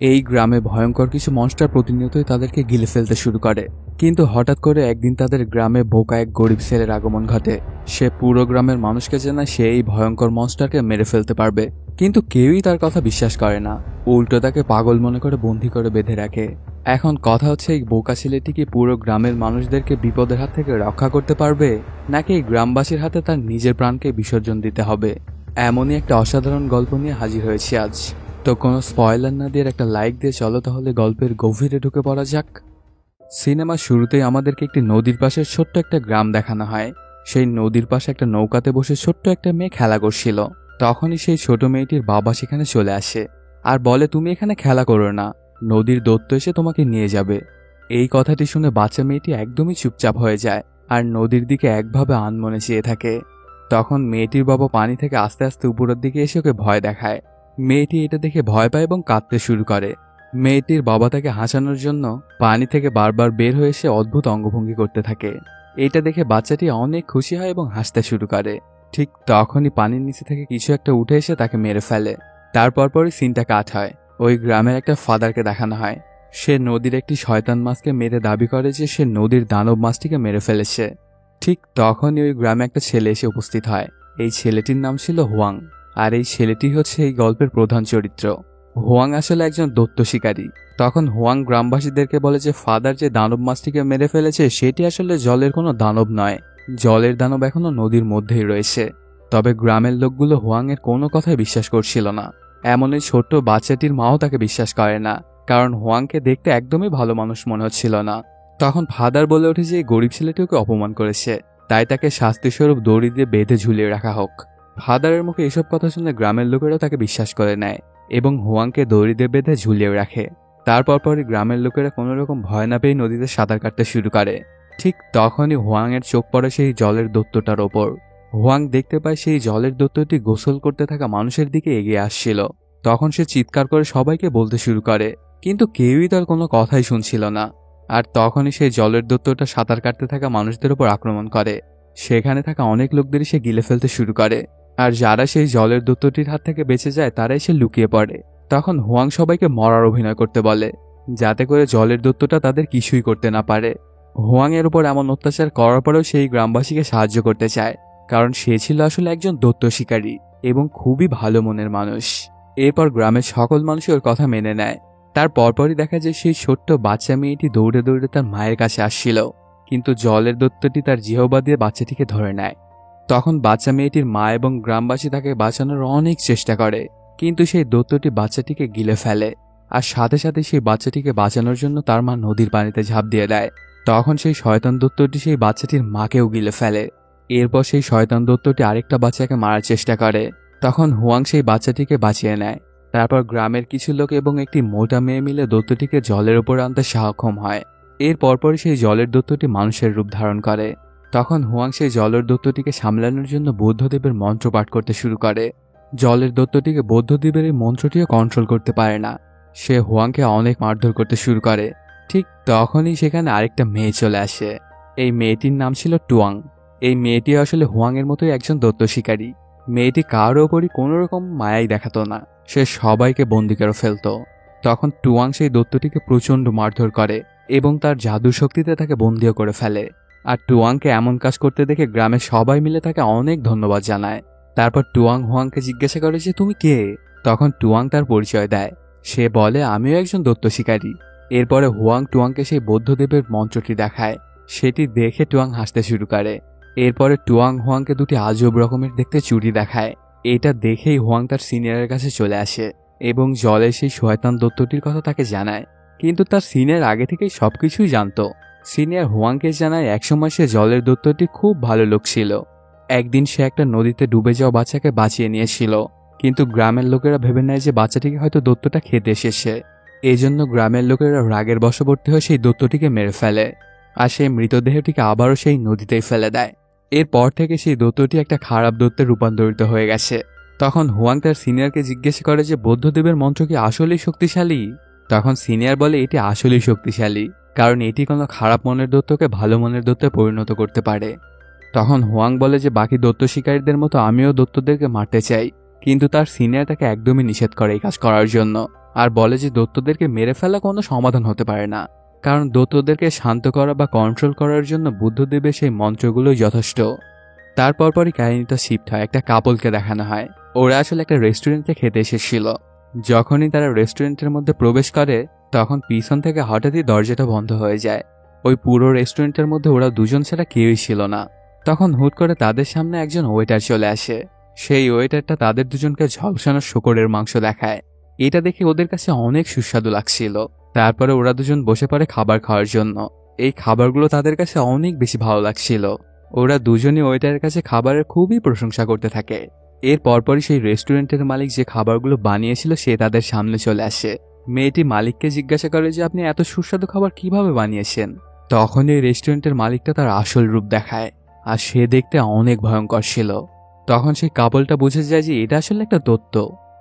এই গ্রামে ভয়ঙ্কর কিছু মনস্টার প্রতিনিয়তই তাদেরকে গিলে ফেলতে শুরু করে। কিন্তু হঠাৎ করে একদিন তাদের গ্রামে বোকা এক গরিব ছেলের আগমন ঘটে। সে পুরো গ্রামের মানুষকে জানায় সে এই ভয়ঙ্কর মনস্টারকে মেরে ফেলতে পারবে, কিন্তু কেউই তার কথা বিশ্বাস করে না। উল্টো তাকে পাগল মনে করে বন্দী করে বেঁধে রাখে। এখন কথা হচ্ছে, এই বোকা ছেলেটি কি পুরো গ্রামের মানুষদেরকে বিপদের হাত থেকে রক্ষা করতে পারবে, নাকি এই গ্রামবাসীর হাতে তার নিজের প্রাণকে বিসর্জন দিতে হবে? এমনই একটা অসাধারণ গল্প নিয়ে হাজির হয়েছি আজ। তো কোনো স্পয়লার না দিয়ে একটা লাইক দিয়ে চলো তাহলে গল্পের গভীরে ঢুকে পড়া যাক। সিনেমার শুরুতেই আমাদেরকে একটি নদীর পাশে ছোট্ট একটা গ্রাম দেখানো হয়। সেই নদীর পাশে একটা নৌকাতে বসে ছোট্ট একটা মেয়ে খেলা করছিল। তখনই সেই ছোট মেয়েটির বাবা সেখানে চলে আসে আর বলে, তুমি এখানে খেলা করো না, নদীর দৈত্য এসে তোমাকে নিয়ে যাবে। এই কথাটি শুনে বাচ্চা মেয়েটি একদমই চুপচাপ হয়ে যায় আর নদীর দিকে একভাবে আনমনে চেয়ে থাকে। তখন মেয়েটির বাবা পানি থেকে আস্তে আস্তে উপরের দিকে এসে ওকে ভয় দেখায়। মেয়েটি এটা দেখে ভয় পায় এবং কাঁদতে শুরু করে। মেয়েটির বাবা তাকে হাসানোর জন্য পানি থেকে বারবার বের হয়ে এসে অদ্ভুত অঙ্গভঙ্গি করতে থাকে। এটা দেখে বাচ্চাটি অনেক খুশি হয় এবং হাসতে শুরু করে। ঠিক তখনই পানির নিচে থেকে কিছু একটা উঠে এসে তাকে মেরে ফেলে। তারপর পরই সিনটা কাট হয়। ওই গ্রামের একটা ফাদারকে দেখানো হয়। সে নদীর একটি শয়তান মাছকে মেরে দাবি করে যে সে নদীর দানব মাছটিকে মেরে ফেলেছে। ঠিক তখনই ওই গ্রামে একটা ছেলে এসে উপস্থিত হয়। এই ছেলেটির নাম ছিল হুয়াং, আর এই ছেলেটি হচ্ছে এই গল্পের প্রধান চরিত্র। হুয়াং আসলে একজন দৈত্য শিকারী। তখন হুয়াং গ্রামবাসীদেরকে বলে যে ফাদার যে দানব মাছটিকে মেরে ফেলেছে সেটি আসলে জলের কোনো দানব নয়, জলের দানব এখনো নদীর মধ্যেই রয়েছে। তবে গ্রামের লোকগুলো হুয়াংয়ের কোনো কথাই বিশ্বাস করছিল না। এমন এই ছোট্ট বাচ্চাটির মাও তাকে বিশ্বাস করে না, কারণ হুয়াংকে দেখতে একদমই ভালো মানুষ মনে হচ্ছিল না। তখন ফাদার বলে ওঠে যে এই গরিব ছেলেটি ওকে অপমান করেছে, তাই তাকে শাস্তিস্বরূপ দড়ি দিয়ে বেঁধে ঝুলিয়ে রাখা হোক। ফাদারের মুখে এসব কথা শুনে গ্রামের লোকেরাও তাকে বিশ্বাস করে নেয় এবং হুয়াংকে দড়ি দিয়ে বেঁধে ঝুলিয়ে রাখে। তারপর পরই গ্রামের লোকেরা কোনোরকম ভয় না পেয়ে নদীতে সাঁতার কাটতে শুরু করে। ঠিক তখনই হুয়াংয়ের চোখ পড়ে সেই জলের দৈত্যটার ওপর। হুয়াং দেখতে পায় সেই জলের দৈত্যটি গোসল করতে থাকা মানুষের দিকে এগিয়ে আসছিল। তখন সে চিৎকার করে সবাইকে বলতে শুরু করে, কিন্তু কেউই তার কোনো কথাই শুনছিল না। আর তখনই সেই জলের দৈত্যটা সাঁতার কাটতে থাকা মানুষদের উপর আক্রমণ করে। সেখানে থাকা অনেক লোকদেরই সে গিলে ফেলতে শুরু করে। আর যারা সেই জলের দৈত্যটির হাত থেকে বেঁচে যায় তারাই সে লুকিয়ে পড়ে। তখন হুয়াং সবাইকে মরার অভিনয় করতে বলে, যাতে করে জলের দৈত্যটা তাদের কিছুই করতে না পারে। হুয়াং এর উপর এমন অত্যাচার করার পরেও সেই গ্রামবাসীকে সাহায্য করতে চায়, কারণ সে ছিল আসলে একজন দৈত্য শিকারী এবং খুবই ভালো মনের মানুষ। এরপর গ্রামের সকল মানুষ ওর কথা মেনে নেয়। তার পরপরই দেখা যায় সেই ছোট্ট বাচ্চা মেয়েটি দৌড়ে দৌড়ে তার মায়ের কাছে আসছিল, কিন্তু জলের দৈত্যটি তার জিহ্বা দিয়ে বাচ্চাটিকে ধরে নেয়। তখন বাচ্চা মেয়েটির মা এবং গ্রামবাসী তাকে বাঁচানোর অনেক চেষ্টা করে, কিন্তু সেই দৈত্যটি বাচ্চাটিকে গিলে ফেলে। আর সাথে সাথে সেই বাচ্চাটিকে বাঁচানোর জন্য তার মা নদীর পানিতে ঝাঁপ দিয়ে দেয়। তখন সেই শয়তান দৈত্যটি সেই বাচ্চাটির মাকেও গিলে ফেলে। এরপর সেই শয়তান দৈত্যটি আরেকটা বাচ্চাকে মারার চেষ্টা করে। তখন হুয়াং সেই বাচ্চাটিকে বাঁচিয়ে নেয়। তারপর গ্রামের কিছু লোক এবং একটি মোটা মেয়ে মিলে দৈত্যটিকে জলের উপর আনতে সক্ষম হয়। এর পরপরই সেই জলের দৈত্যটি মানুষের রূপ ধারণ করে। তখন হুয়াং সেই জলের দৈত্যটিকে সামলানোর জন্য বৌদ্ধদেবের মন্ত্র পাঠ করতে শুরু করে। জলের দৈত্যটিকে বৌদ্ধদেবের এই মন্ত্রটিও কন্ট্রোল করতে পারে না। সে হুয়াংকে অনেক মারধর করতে শুরু করে। ঠিক তখনই সেখানে আরেকটা মেয়ে চলে আসে। এই মেয়েটির নাম ছিল টুয়াং। এই মেয়েটি আসলে হুয়াংয়ের মতোই একজন দৈত্য শিকারী। মেয়েটি কারো ওপরই কোনো রকম মায়াই দেখাতো না, সে সবাইকে বন্দি করে ফেলত। তখন টুয়াং সেই দৈত্যটিকে প্রচণ্ড মারধর করে এবং তার জাদুর শক্তিতে তাকে বন্দিও করে ফেলে। আর টুয়াংকে এমন কাজ করতে দেখে গ্রামের সবাই মিলে তাকে অনেক ধন্যবাদ জানায়। তারপর টুয়াং হুয়াংকে জিজ্ঞাসা করে যে তুমি কে। তখন টুয়াং তার পরিচয় দেয়। সে বলে, আমিও একজন দৈত্য শিকারী। এরপরে হুয়াং টুয়াংকে সেই বৌদ্ধদেবের মন্ত্রটি দেখায়। সেটি দেখে টুয়াং হাসতে শুরু করে। এরপরে টুয়াং হুয়াংকে দুটি আজব রকমের দেখতে চুড়ি দেখায়। এটা দেখেই হুয়াং তার সিনিয়রের কাছে চলে আসে এবং জলে সেই শয়তান দৈত্যটির কথা তাকে জানায়। কিন্তু তার সিনিয়র আগে থেকেই সবকিছুই জানতো। সিনিয়র হুয়াংকে জানায় একসময় সে জলের দৈত্যটি খুব ভালো লোক ছিল। একদিন সে একটা নদীতে ডুবে যাওয়া বাচ্চাকে বাঁচিয়ে নিয়েছিল, কিন্তু গ্রামের লোকেরা ভেবে নেয় যে বাচ্চাটিকে হয়তো দৈত্যটা খেতে এসেছে। এজন্য গ্রামের লোকেরা রাগের বশবর্তী হয়ে সেই দৈত্যটিকে মেরে ফেলে আর সেই মৃতদেহটিকে আবারও সেই নদীতেই ফেলে দেয়। এরপর থেকে সেই দৈত্যটি একটা খারাপ দৈত্যে রূপান্তরিত হয়ে গেছে। তখন হুয়াং তার সিনিয়রকে জিজ্ঞেস করে যে বৌদ্ধদেবের মন্ত্র কি আসলেই শক্তিশালী। তখন সিনিয়র বলে এটি আসলেই শক্তিশালী, কারণ এটি কোনো খারাপ মনের দৈত্যকে ভালো মনের দৈত্যে পরিণত করতে পারে। তখন হুয়াং বলে যে বাকি দৈত্য শিকারীদের মতো আমিও দৈত্যদেরকে মারতে চাই, কিন্তু তার সিনিয়র তাকে একদমই নিষেধ করে এই কাজ করার জন্য। আর বলে যে দৈত্যদেরকে মেরে ফেলা কোনো সমাধান হতে পারে না, কারণ দৈত্যদেরকে শান্ত করা বা কন্ট্রোল করার জন্য বুদ্ধদেবের সেই মন্ত্রগুলোই যথেষ্ট। তারপরই কাহিনীটা শিফট হয়, একটা কাপলকে দেখানো হয়। ওরা আসলে একটা রেস্টুরেন্টে খেতে এসেছিল। যখনই তারা রেস্টুরেন্টের মধ্যে প্রবেশ করে তখন পিছন থেকে হঠাৎই দরজাটা বন্ধ হয়ে যায়। ওই পুরো রেস্টুরেন্টের মধ্যে ওরা দুজন ছাড়া কেউই ছিল না। তখন হুট করে তাদের সামনে একজন ওয়েটার চলে আসে। সেই ওয়েটারটা তাদের দুজনকে ঝলসানো শূকরের মাংস দেখায়। এটা দেখে ওদের কাছে অনেক সুস্বাদু লাগছিল। তারপরে ওরা দুজন বসে পড়ে খাবার খাওয়ার জন্য। এই খাবারগুলো তাদের কাছে অনেক বেশি ভালো লাগছিল। ওরা দুজনই ওয়েটারের কাছে খাবারের খুবই প্রশংসা করতে থাকে। এর পরপরই সেই রেস্টুরেন্টের মালিক যে খাবারগুলো বানিয়েছিল সে তাদের সামনে চলে আসে। মেয়েটি মালিককে জিজ্ঞাসা করে যে আপনি এত সুস্বাদু খাবার কিভাবে বানিয়েছেন। তখন এই রেস্টুরেন্টের মালিকটা তার আসল রূপ দেখায়, আর সে দেখতে অনেক ভয়ঙ্কর ছিল। তখন সেই কাপলটা বুঝে যায় যে এটা আসলে একটা দৈত্য।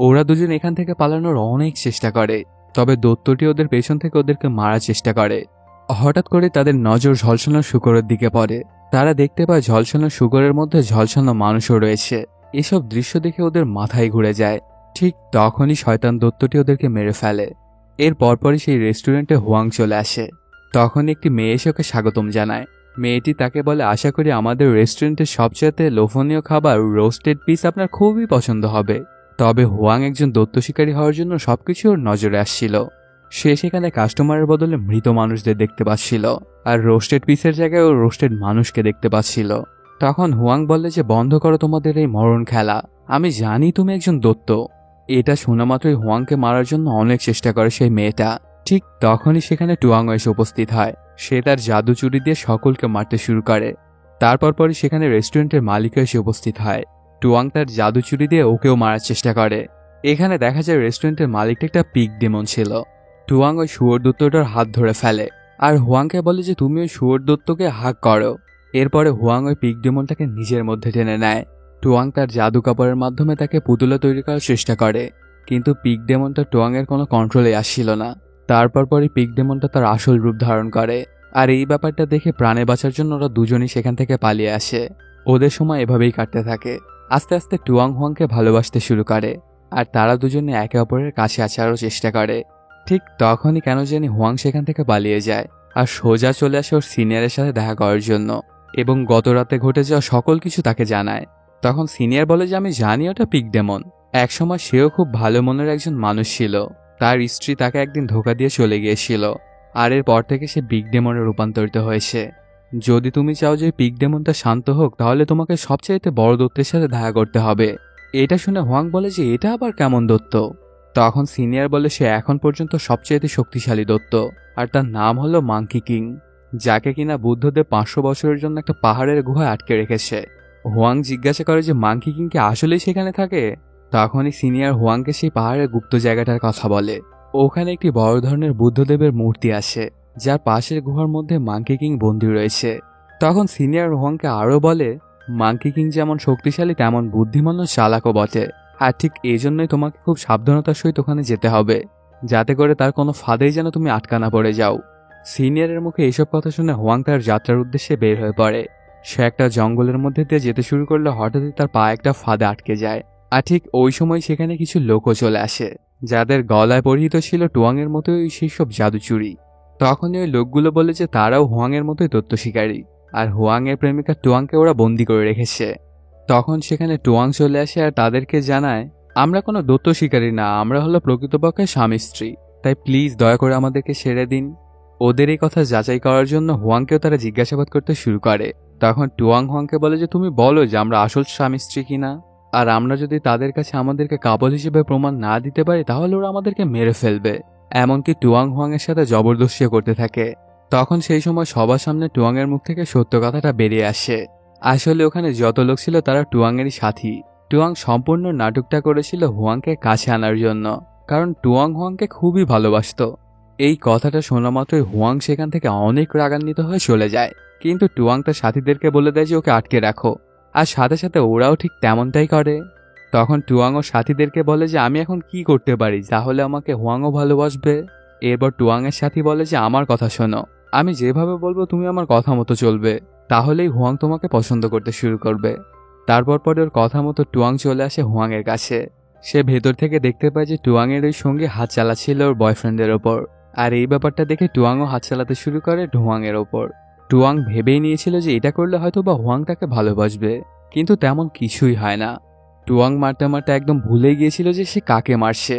ওরা দুজন এখান থেকে পালানোর অনেক চেষ্টা করে, তবে দৈত্যটি ওদের পেছন থেকে ওদেরকে মারার চেষ্টা করে। হঠাৎ করে তাদের নজর ঝলসানো শূকরের দিকে পড়ে। তারা দেখতে পায় ঝলসানো শূকরের মধ্যে ঝলসানো মানুষও রয়েছে। এসব দৃশ্য দেখে ওদের মাথায় ঘুরে যায়। ঠিক তখনই শয়তান দৈত্যটি ওদেরকে মেরে ফেলে। এর পরপরই সেই রেস্টুরেন্টে হুয়াং চলে আসে। তখন একটি মেয়ে এসে ওকে স্বাগতম জানায়। মেয়েটি তাকে বলে, আশা করি আমাদের রেস্টুরেন্টের সবচেয়ে লোভনীয় খাবার রোস্টেড পিস আপনার খুবই পছন্দ হবে। তবে হুয়াং একজন দৈত্য শিকারী হওয়ার জন্য সবকিছু ওর নজরে আসছিল। সে সেখানে কাস্টমারের বদলে মৃত মানুষদের দেখতে পাচ্ছিল, আর রোস্টেড পিসের জায়গায় ও রোস্টেড মানুষকে দেখতে পাচ্ছিল। তখন হুয়াং বলে যে বন্ধ করো তোমাদের এই মরণ খেলা, আমি জানি তুমি একজন দৈত্য। এটা শোনা মাত্রই হুয়াংকে মারার জন্য অনেক চেষ্টা করে সেই মেয়েটা। ঠিক তখনই সেখানে টুয়াং এসে উপস্থিত হয়। সে তার জাদু চুরি দিয়ে সকলকে মারতে শুরু করে। তারপরই সেখানে রেস্টুরেন্টের মালিক এসে উপস্থিত হয়। টুয়াং তার জাদু চুরি দিয়ে ওকেও মারার চেষ্টা করে। এখানে দেখা যায় রেস্টুরেন্টের মালিকটা একটা পিগ ডেমন ছিল। টুয়াং ওই শুয়োর দৈত্যটার হাত ধরে ফেলে, আর হুয়াংকে বলে যে তুমি ওই শুয়োর দৈত্যকে হাক করো। এরপরে হুয়াং ওই পিগ ডেমনটাকে নিজের মধ্যে টেনে নেয়। টুয়াং তার জাদু কাপড়ের মাধ্যমে তাকে পুতুলা তৈরি করার চেষ্টা করে, কিন্তু পিগ ডেমনটা টুয়াংয়ের কোনো কন্ট্রোলে আসছিল না। তারপরই পিগ ডেমনটা তার আসল রূপ ধারণ করে। আর এই ব্যাপারটা দেখে প্রাণে বাঁচার জন্য ওরা দুজনই সেখান থেকে পালিয়ে আসে। ওদের সময় এভাবেই কাটতে থাকে। আস্তে আস্তে টুয়াং হুয়াংকে ভালোবাসতে শুরু করে, আর তারা দুজনে একে অপরের কাছে আসারও চেষ্টা করে। ঠিক তখনই কেন জানি হুয়াং সেখান থেকে পালিয়ে যায়, আর সোজা চলে আসে ওর সিনিয়রের সাথে দেখা করার জন্য, এবং গত রাতে ঘটে যাওয়া সকল কিছু তাকে জানায়। তখন সিনিয়র বলে যে আমি জানি ওটা পিগ ডেমন। একসময় সেও খুব ভালো মনের একজন মানুষ ছিল। তার স্ত্রী তাকে একদিন ধোঁকা দিয়ে চলে গিয়েছিল, আর এরপর থেকে সে পিগ ডেমনে রূপান্তরিত হয়েছে। যদি তুমি চাও যে পিগ ডেমনটা শান্ত হোক, তাহলে তোমাকে সবচাইতে বড় দৈত্যের সাথে দেখা করতে হবে। এটা শুনে হুয়াং বলে যে এটা আবার কেমন দৈত্য। তখন সিনিয়র বলে সে এখন পর্যন্ত সবচেয়ে শক্তিশালী দৈত্য, আর তার নাম হলো মাংকি কিং, যাকে কিনা বুদ্ধদেব 500 বছরের জন্য একটা পাহাড়ের গুহায় আটকে রেখেছে। হুয়াং জিজ্ঞাসা করে যে মাংকি কিং কি আসলেই সেখানে থাকে। তখনই সিনিয়র হুয়াংকে সেই পাহাড়ের গুপ্ত জায়গাটার কথা বলে। ওখানে একটি বড় ধরনের বুদ্ধদেবের মূর্তি আসে, যার পাশের গুহার মধ্যে মাংকি কিং বন্দী রয়েছে। তখন সিনিয়র হুয়াংকে আরও বলে মাংকি কিং যেমন শক্তিশালী তেমন বুদ্ধিমান ও চালাকও বটে, আর ঠিক এই জন্যই তোমাকে খুব সাবধানতার সহিত ওখানে যেতে হবে, যাতে করে তার কোনো ফাঁদেই যেন তুমি আটকা না পড়ে যাও। সিনিয়রের মুখে এইসব কথা শুনে হুয়াং তার যাত্রার উদ্দেশ্যে বের হয়ে পড়ে। সে একটা জঙ্গলের মধ্যে দিয়ে যেতে শুরু করলে হঠাৎই তার পা একটা ফাঁদে আটকে যায়। আর ঠিক ওই সময় সেখানে কিছু লোকও চলে আসে, যাদের গলায় পরিহিত ছিল টুয়াংয়ের মতোই সেই সব জাদুচুরি। তখনই ওই লোকগুলো বলে যে তারাও হুয়াংয়ের মতোই দৈত্য শিকারী, আর হুয়াংয়ের প্রেমিকা টুয়াংকে ওরা বন্দি করে রেখেছে। তখন সেখানে টুয়াং চলে আসে আর তাদেরকে জানায় আমরা কোনো দৈত্য শিকারী না, আমরা হলো প্রকৃতপক্ষে স্বামী স্ত্রী, তাই প্লিজ দয়া করে আমাদেরকে ছেড়ে দিন। ওদের এই কথা যাচাই করার জন্য হুয়াংকেও তারা জিজ্ঞাসাবাদ করতে শুরু করে। তখন টুয়াং হুয়াংকে বলে যে তুমি বলো যে আমরা আসল স্বামী স্ত্রী কিনা, আর আমরা যদি তাদের কাছে আমাদেরকে কাবল হিসেবে প্রমাণ না দিতে পারি তাহলে ওরা আমাদেরকে মেরে ফেলবে। এমনকি টুয়াং হুয়াংয়ের সাথে জবরদস্তিও করতে থাকে। তখন সেই সময় সবার সামনে টুয়াংয়ের মুখ থেকে সত্য কথাটা বেরিয়ে আসে। আসলে ওখানে যত লোক ছিল তারা টুয়াংয়েরই সাথী। টুয়াং সম্পূর্ণ নাটকটা করেছিল হুয়াংকে কাছে আনার জন্য, কারণ টুয়াং হুয়াংকে খুবই ভালোবাসত। এই কথাটা শোনা মাত্রই হুয়াং সেখান থেকে অনেক রাগান্বিত হয়ে চলে যায়, কিন্তু টুয়াং তার সাথীদেরকে বলে দেয় যে ওকে আটকে রাখো, আর সাথে সাথে ওরাও ঠিক তেমনটাই করে। তখন টুয়াং ও সাথীদেরকে বলে যে আমি এখন কি করতে পারি তাহলে আমাকে হুয়াংও ভালোবাসবে। এরপর টুয়াংয়ের সাথী বলে যে আমার কথা শোনো, আমি যেভাবে বলবো তুমি আমার কথা মতো চলবে, তাহলেই হুয়াং তোমাকে পছন্দ করতে শুরু করবে। তারপর ওর কথা মতো টুয়াং চলে আসে হুয়াংয়ের কাছে। সে ভেতর থেকে দেখতে পায় যে টুয়াংয়ের ওই সঙ্গে হাত চালাচ্ছিল ওর বয়ফ্রেন্ডের ওপর। আর এই ব্যাপারটা দেখে টুয়াংও হাত চালাতে শুরু করে হুয়াংয়ের ওপর। টুয়াং ভেবেই নিয়েছিল যে এটা করলে হয়তো বা হুয়াং তাকে ভালোবাসবে, কিন্তু তেমন কিছুই হয় না। টুয়াং মারতে মারতে একদম ভুলে গিয়েছিল যে সে কাকে মারছে।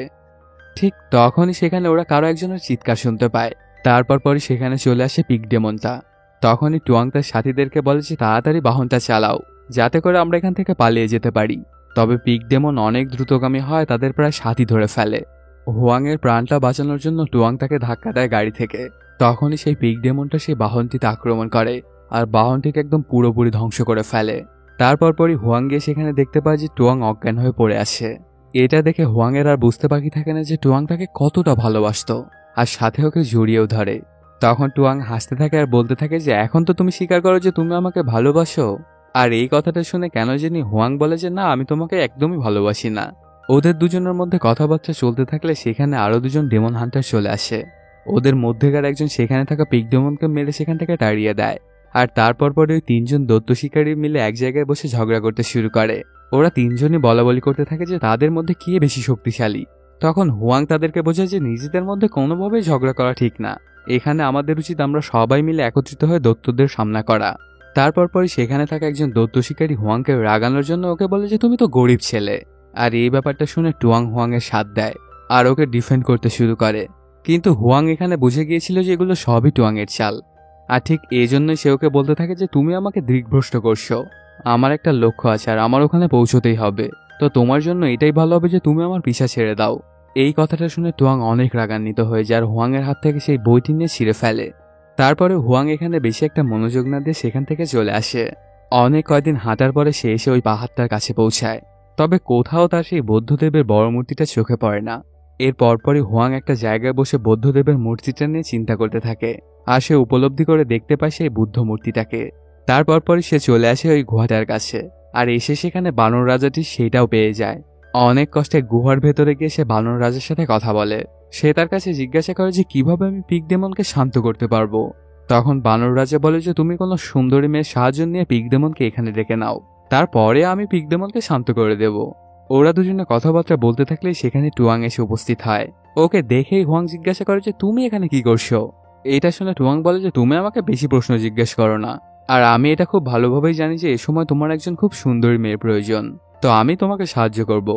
ঠিক তখনই সেখানে ওরা কারো একজনের চিৎকার শুনতে পায়। তারপরই সেখানে চলে আসে পিগ ডেমনটা। তখনই টুয়াং তার সাথীদেরকে বলে যে তাড়াতাড়ি বাহনটা চালাও, যাতে করে আমরা এখান থেকে পালিয়ে যেতে পারি। তবে পিগ ডেমন অনেক দ্রুতগামী হয়, তাদের প্রায় সাথী ধরে ফেলে। হুয়াংয়ের প্রাণটা বাঁচানোর জন্য টুয়াং তাকে ধাক্কা দেয় গাড়ি থেকে। তখনই সেই পিগ ডেমনটা সেই বাহনটিতে আক্রমণ করে আর বাহনটিকে একদম পুরোপুরি ধ্বংস করে ফেলে। তারপরই হুয়াং গিয়ে সেখানে দেখতে পায় যে টুয়াং অজ্ঞান হয়ে পড়ে আছে। এটা দেখে হুয়াংয়ের আর বুঝতে বাকি থাকে না যে টুয়াং তাকে কতটা ভালোবাসতো, আর সাথে ওকে জড়িয়েও ধরে। তখন টুয়াং হাসতে থাকে আর বলতে থাকে যে এখন তো তুমি স্বীকার করো যে তুমি আমাকে ভালোবাসো। আর এই কথাটা শুনে কেন জানি হুয়াং বলে যে না, আমি তোমাকে একদমই ভালোবাসি না। ওদের দুজনের মধ্যে কথাবার্তা চলতে থাকলে সেখানে আরো দুজন ডেমন হান্টার চলে আসে। ওদের মধ্যেকার একজন সেখানে থাকা পিগ ডেমনকে মেরে সেখান থেকে তাড়িয়ে দেয়। আর তারপরে ওই তিনজন দৈত্য শিকারী মিলে এক জায়গায় বসে ঝগড়া করতে শুরু করে। ওরা তিনজনই বলাবলি করতে থাকে যে তাদের মধ্যে কে বেশি শক্তিশালী। তখন হুয়াং তাদেরকে বোঝায় যে নিজেদের মধ্যে কোনোভাবেই ঝগড়া করা ঠিক না, এখানে আমাদের উচিত আমরা সবাই মিলে একত্রিত হয়ে দৈত্যদের সামনা করা। তারপরই সেখানে থাকা একজন দৈত্য শিকারী হুয়াংকে রাগানোর জন্য ওকে বলে যে তুমি তো গরিব ছেলে। আর এই ব্যাপারটা শুনে টুয়াং হুয়াংয়ের সাথ দেয় আর ওকে ডিফেন্ড করতে শুরু করে। কিন্তু হুয়াং এখানে বুঝে গিয়েছিল যে এগুলো সবই টুয়াংয়ের চাল। আর ঠিক এই জন্যই সে ওকে বলতে থাকে যে তুমি আমাকে দিগ্ভ্রষ্ট করছো। আমার একটা লক্ষ্য আছে আর আমার ওখানে পৌঁছতেই হবে, তো তোমার জন্য এটাই ভালো হবে যে তুমি আমার পিছা ছেড়ে দাও। এই কথাটা শুনে টুয়াং অনেক রাগান্বিত হয়ে যায় আর হুয়াংয়ের হাত থেকে সেই বইটি নিয়ে ছিঁড়ে ফেলে। তারপরে হুয়াং এখানে বেশি একটা মনোযোগ না দিয়ে সেখান থেকে চলে আসে। অনেক কয়েকদিন হাঁটার পরে সে এসে ওই পাহাড়টার কাছে পৌঁছায়। তবে কোথাও তার সেই বৌদ্ধদেবের বড় মূর্তিটা চোখে পড়ে না। এর পরপরই হুয়াং একটা জায়গায় বসে বৌদ্ধদেবের মূর্তিটা নিয়ে চিন্তা করতে থাকে আর সে উপলব্ধি করে দেখতে পায় সেই বুদ্ধ মূর্তিটাকে। তারপরই সে চলে আসে ওই গুহাটার কাছে আর এসে সেখানে বানর রাজাটি সেটাও পেয়ে যায়। অনেক কষ্টে গুহার ভেতরে গিয়ে সে বানর রাজার সাথে কথা বলে। সে তার কাছে জিজ্ঞাসা করে যে কিভাবে আমি পিগ ডেমনকে শান্ত করতে পারবো। তখন বানর রাজা বলে যে তুমি কোনো সুন্দরী মেয়ের সাহায্য নিয়ে পিগ ডেমনকে এখানে ডেকে নাও, তারপরে আমি পিগ ডেমনকে শান্ত করে দেব। ওরা দুজনে কথাবার্তা বলতে থাকলেই সেখানে টুয়াং এসে উপস্থিত হয়। ওকে দেখেই হুয়াং জিজ্ঞাসা করে যে তুমি এখানে কি করছো। এটা শুনে টুয়াং বলে যে তুমি আমাকে বেশি প্রশ্ন জিজ্ঞেস করো না, আর আমি এটা খুব ভালোভাবেই জানি যে এ সময় তোমার একজন খুব সুন্দরী মেয়ের প্রয়োজন, তো আমি তোমাকে সাহায্য করব।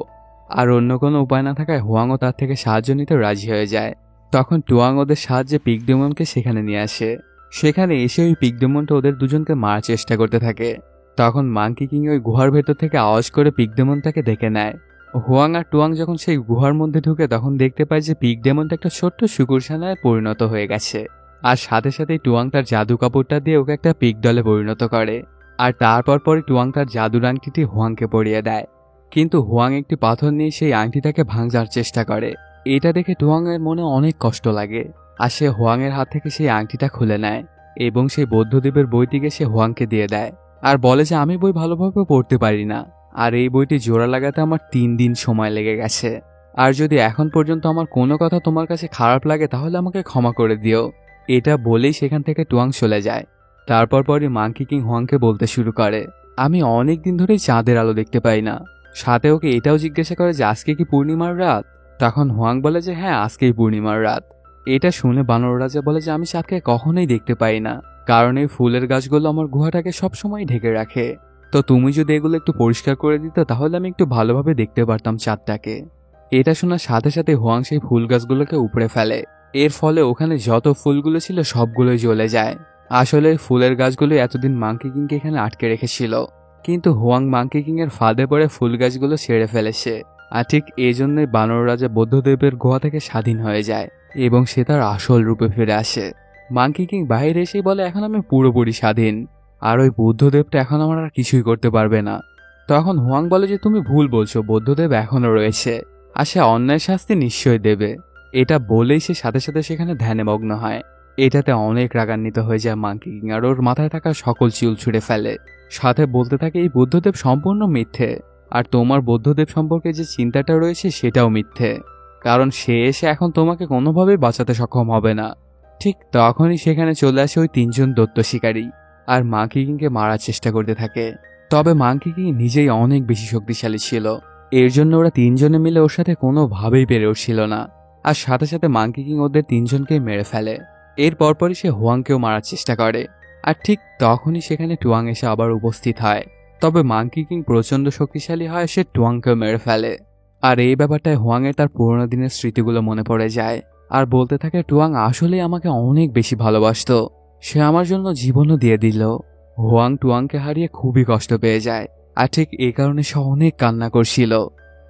আর অন্য কোনো উপায় না থাকায় হুয়াংও তার থেকে সাহায্য নিতে রাজি হয়ে যায়। তখন টুয়াং ওদের সাহায্যে পিগ ডেমনকে সেখানে নিয়ে আসে। সেখানে এসে ওই পিগ ডেমনটা ওদের দুজনকে মারার চেষ্টা করতে থাকে। তখন মাঙ্কি কিং ওই গুহার ভেতর থেকে আওয়াজ করে পিগ ডেমনটাকে ডেকে নেয়। হুয়াং আর টুয়াং যখন সেই গুহার মধ্যে ঢুকে তখন দেখতে পায় যে পিগ ডেমনটা একটা ছোট্ট শুকুরশালায় পরিণত হয়ে গেছে। আর সাথে সাথেই টুয়াং তার জাদু কাপড়টা দিয়ে ওকে একটা পিগ দলে পরিণত করে। আর তারপরই টুয়াং তার জাদুর আংটিটি হুয়াংকে পরিয়ে দেয়। কিন্তু হুয়াং একটি পাথর নিয়ে সেই আংটিটাকে ভাঙার চেষ্টা করে। এটা দেখে টুয়াং এর মনে অনেক কষ্ট লাগে আর সে হুয়াং এর হাত থেকে সেই আংটিটা খুলে নেয় এবং সেই বৌদ্ধদেবের বইটিকে সে হুয়াংকে দিয়ে দেয় আর বলে যে আমি বই ভালোভাবে পড়তে পারি না, আর এই বইটি জোড়া লাগাতে আমার 3 দিন সময় লেগে গেছে। আর যদি এখন পর্যন্ত আমার কোনো কথা তোমার কাছে খারাপ লাগে তাহলে আমাকে ক্ষমা করে দিও। এটা বলেই সেখান থেকে টুয়াং চলে যায়। তারপরই মাঙ্কি কিং হুয়াংকে বলতে শুরু করে আমি অনেক দিন ধরেই চাঁদের আলো দেখতে পাই না। সাথে ওকে এটাও জিজ্ঞাসা করে যে আজকে কি পূর্ণিমার রাত। তখন হুয়াং বলে যে হ্যাঁ, আজকেই পূর্ণিমার রাত। এটা শুনে বানর রাজা বলে যে আমি চাঁদকে কখনোই দেখতে পাই না, কারণ এই ফুলের গাছগুলো আমার গুহাটাকে সবসময় ঢেকে রাখে। তো তুমি যদি এগুলো একটু পরিষ্কার করে দিতে তাহলে আমি একটু ভালোভাবে দেখতে পারতাম চাঁদটাকে। এটা শোনার সাথে সাথে হুয়াং সেই ফুল গাছগুলোকে উপড়ে ফেলে। এর ফলে ওখানে যত ফুলগুলো ছিল সবগুলোই জ্বলে যায়। আসলে ফুলের গাছগুলো এতদিন মাঙ্কি কিংকে এখানে আটকে রেখেছিল, কিন্তু হুয়াং মাঙ্কি কিং এর ফাঁদে পড়ে ফুল গাছগুলো ছেড়ে ফেলেছে। আর ঠিক এই জন্যই বানর রাজা বৌদ্ধদেবের গুহা থেকে স্বাধীন হয়ে যায় এবং সে তার আসল রূপে ফিরে আসে। মাঙ্কি কিং বাইরে এসেই বলে এখন আমি পুরোপুরি স্বাধীন, আর ওই বুদ্ধদেবটা এখন আমার আর কিছুই করতে পারবে না। তখন হুয়াং বলে যে তুমি ভুল বলছো, বুদ্ধদেব এখনো রয়েছে আর সে অন্যায় শাস্তি নিশ্চয়ই দেবে। এটা বলেই সে সাথে সাথে সেখানে ধ্যানে মগ্ন হয়। এটাতে অনেক রাগান্বিত হয়ে যায় মাঙ্কি কিং আর ওর মাথায় থাকা সকল চুল ছুঁড়ে ফেলে। সাথে বলতে থাকে এই বুদ্ধদেব সম্পূর্ণ মিথ্যে, আর তোমার বুদ্ধদেব সম্পর্কে যে চিন্তাটা রয়েছে সেটাও মিথ্যে, কারণ সে এসে এখন তোমাকে কোনোভাবেই বাঁচাতে সক্ষম হবে না। ঠিক তখনই সেখানে চলে আসে ওই 3 জন দৈত্য শিকারী আর মাঙ্কি কিংকে মারার চেষ্টা করতে থাকে। তবে মাঙ্কি কিং নিজেই অনেক বেশি শক্তিশালী ছিল এর জন্য ওরা তিনজনে মিলে ওর সাথে কোনোভাবেই পেরে উঠছিল না, আর সাথে সাথে মাঙ্কি কিং ওদের তিনজনকেই মেরে ফেলে। এর পরপরই সে হুয়াংকেও মারার চেষ্টা করে, আর ঠিক তখনই সেখানে টুয়াং এসে আবার উপস্থিত হয়। তবে মাঙ্কি কিং প্রচণ্ড শক্তিশালী হয়, সে টুয়াংকেও মেরে ফেলে। আর এই ব্যাপারটায় হুয়াংয়ের তার পুরোনো দিনের স্মৃতিগুলো মনে পড়ে যায়, আর বলতে থাকে টুয়াং আসলেই আমাকে অনেক বেশি ভালোবাসতো, সে আমার জন্য জীবনও দিয়ে দিল। হুয়াং টুয়াংকে হারিয়ে খুবই কষ্ট পেয়ে যায়, আর ঠিক এই কারণে সে অনেক কান্না করছিল।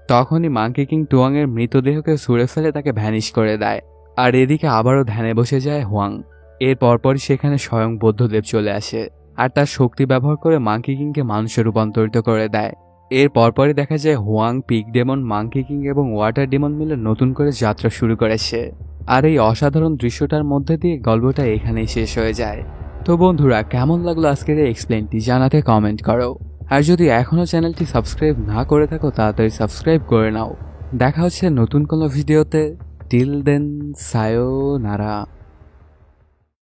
তখনই মাঙ্কি কিং টুয়াংয়ের মৃতদেহকে ছুঁড়ে ফেলে তাকে ভ্যানিশ করে দেয়, আর এদিকে আবারও ধ্যানে বসে যায় হুয়াং। এর পরপরই সেখানে স্বয়ং বৌদ্ধদেব চলে আসে, আর তার শক্তি ব্যবহার করে মাঙ্কি কিংকে মানুষে রূপান্তরিত করে দেয়। এর পরপরই দেখা যায় Huang, pig demon, monkey king এবং ওয়াটার ডেমন মিলে নতুন করে যাত্রা শুরু করেছে। আর এই অসাধারণ দৃশ্যটার মধ্যে দিয়ে গল্পটা এখানেই শেষ হয়ে যায়। তো বন্ধুরা, কেমন লাগলো আজকের এই এক্সপ্লেনটি জানাতে কমেন্ট করো। আর যদি এখনও চ্যানেলটি সাবস্ক্রাইব না করে থাকো তাড়াতাড়ি সাবস্ক্রাইব করে নাও। দেখা হচ্ছে নতুন কোনো ভিডিওতে। Till then, সায়োনারা।